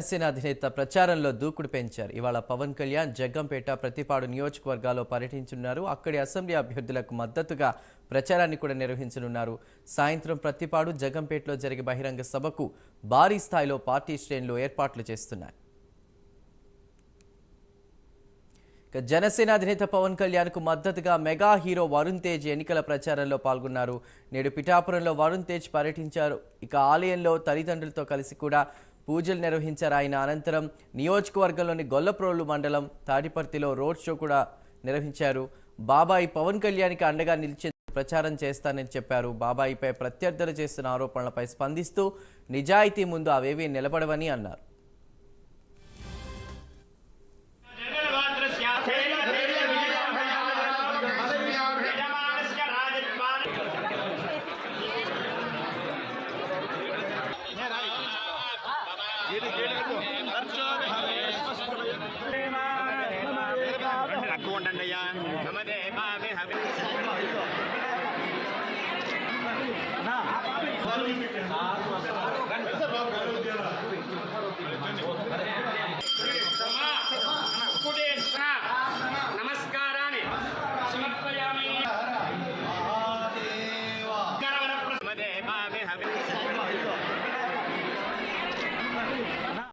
జనసేన అధినేత ప్రచారంలో దూకుడు పెంచారు. ఇవాళ పవన్ కళ్యాణ్ జగ్గంపేట, ప్రతిపాడు నియోజకవర్గాల్లో పర్యటించనున్నారు. అక్కడి అసెంబ్లీ అభ్యర్థులకు మద్దతుగా ప్రచారాన్ని కూడా నిర్వహించనున్నారు. సాయంత్రం ప్రతిపాడు, జగ్గంపేటలో జరిగే బహిరంగ సభకు భారీ స్థాయిలో పార్టీ శ్రేణులు ఏర్పాట్లు చేస్తున్నాయి. జనసేన అధినేత పవన్ కళ్యాణ్ కు మద్దతుగా మెగా హీరో వరుణ్ తేజ్ ఎన్నికల ప్రచారంలో పాల్గొన్నారు. నేడు పిఠాపురంలో వరుణ్ తేజ్ పర్యటించారు. ఇక ఆలయంలో తల్లిదండ్రులతో కలిసి కూడా పూజలు నిర్వహించారు. ఆయన అనంతరం నియోజకవర్గంలోని గొల్లప్రోలు మండలం తాడిపర్తిలో రోడ్ షో కూడా నిర్వహించారు. బాబాయి పవన్ కళ్యాణ్కి అండగా నిలిచే ప్రచారం చేస్తానని చెప్పారు. బాబాయిపై ప్రత్యర్థులు చేస్తున్న ఆరోపణలపై స్పందిస్తూ నిజాయితీ ముందు అవేవీ నిలబడవని అన్నారు. ना